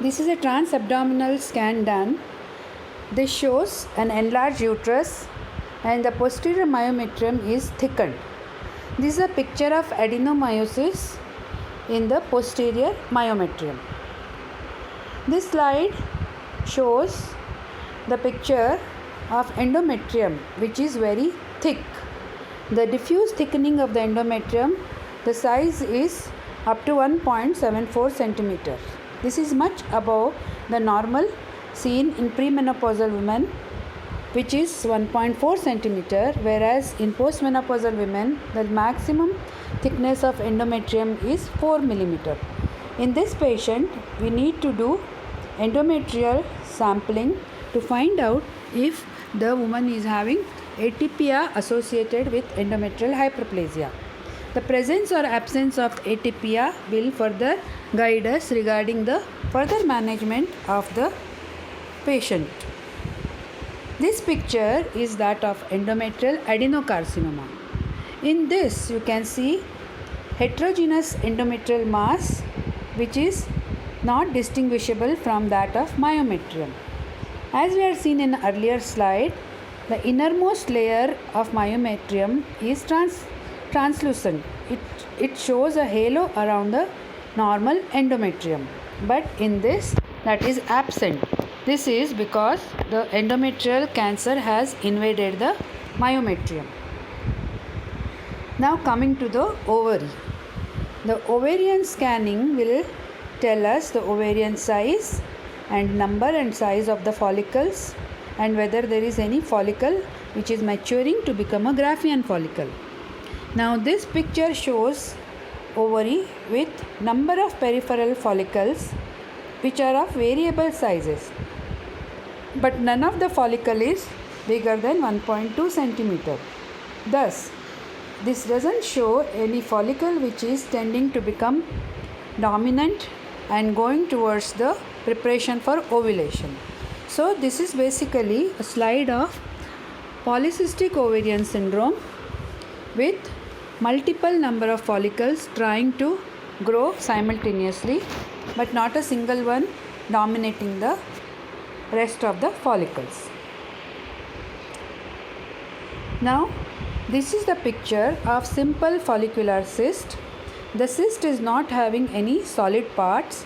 This is a transabdominal scan done. This shows an enlarged uterus and the posterior myometrium is thickened. This is a picture of adenomyosis in the posterior myometrium. This slide shows the picture of endometrium, which is very thick. The diffuse thickening of the endometrium, the size is up to 1.74 centimeter. This is much above the normal seen in premenopausal women, which is 1.4 centimeter, whereas in postmenopausal women the maximum thickness of endometrium is 4 millimeter. In this patient, we need to do endometrial sampling to find out if the woman is having atypia associated with endometrial hyperplasia. The presence or absence of atypia will further guide us regarding the further management of the patient. This picture is that of endometrial adenocarcinoma. In this, you can see heterogeneous endometrial mass, which is not distinguishable from that of myometrium. As we had seen in an earlier slide, the innermost layer of myometrium is translucent. It shows a halo around the normal endometrium, but in this, that is absent. This is because the endometrial cancer has invaded the myometrium. Now coming to the ovary. The ovarian scanning will tell us the ovarian size and number and size of the follicles and whether there is any follicle which is maturing to become a Graafian follicle. Now this picture shows ovary with number of peripheral follicles which are of variable sizes, but none of the follicle is bigger than 1.2 centimeter. Thus, this doesn't show any follicle which is tending to become dominant and going towards the preparation for ovulation. So this is basically a slide of polycystic ovarian syndrome with multiple number of follicles trying to grow simultaneously, but not a single one dominating the rest of the follicles. Now this is the picture of simple follicular cyst. The cyst is not having any solid parts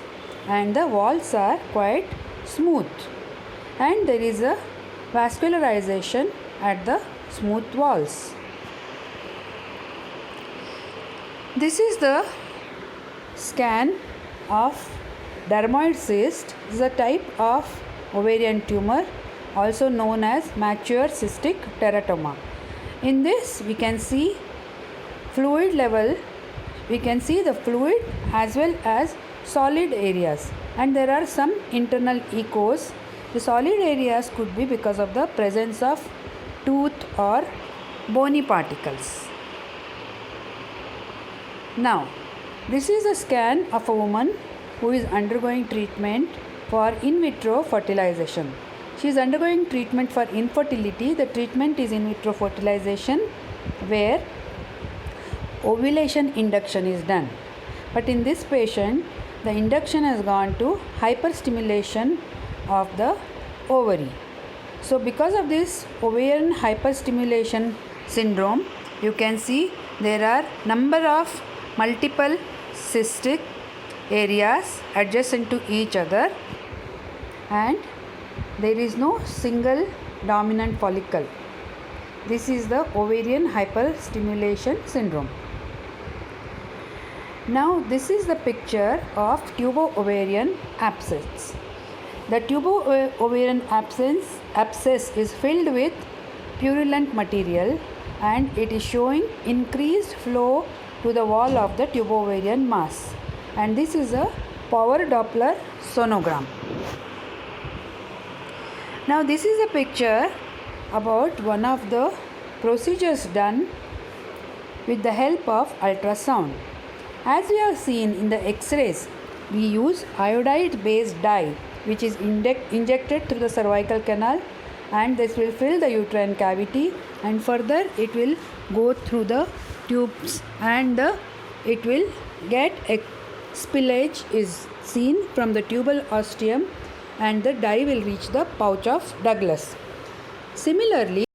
and the walls are quite smooth, and there is a vascularization at the smooth walls. This is the scan of dermoid cyst. This is a type of ovarian tumor also known as mature cystic teratoma. In this we can see fluid level, we can see the fluid as well as solid areas, and there are some internal echoes. The solid areas could be because of the presence of tooth or bony particles. Now this is a scan of a woman who is undergoing treatment for in vitro fertilization. She is undergoing treatment for infertility. The treatment is in vitro fertilization where ovulation induction is done. But in this patient, the induction has gone to hyperstimulation of the ovary. So because of this ovarian hyperstimulation syndrome, you can see there are number of multiple cystic areas adjacent to each other, and there is no single dominant follicle. This is the ovarian hyperstimulation syndrome. Now this is the picture of tubo-ovarian abscess. The tubo-ovarian abscess is filled with purulent material and it is showing increased flow to the wall of the tubo-ovarian mass, and this is a power Doppler sonogram. Now this is a picture about one of the procedures done with the help of ultrasound. As we have seen in the X-rays, we use iodide based dye which is injected through the cervical canal, and this will fill the uterine cavity, and further it will go through the tubes and it will get a spillage is seen from the tubal ostium and the dye will reach the pouch of Douglas. Similarly,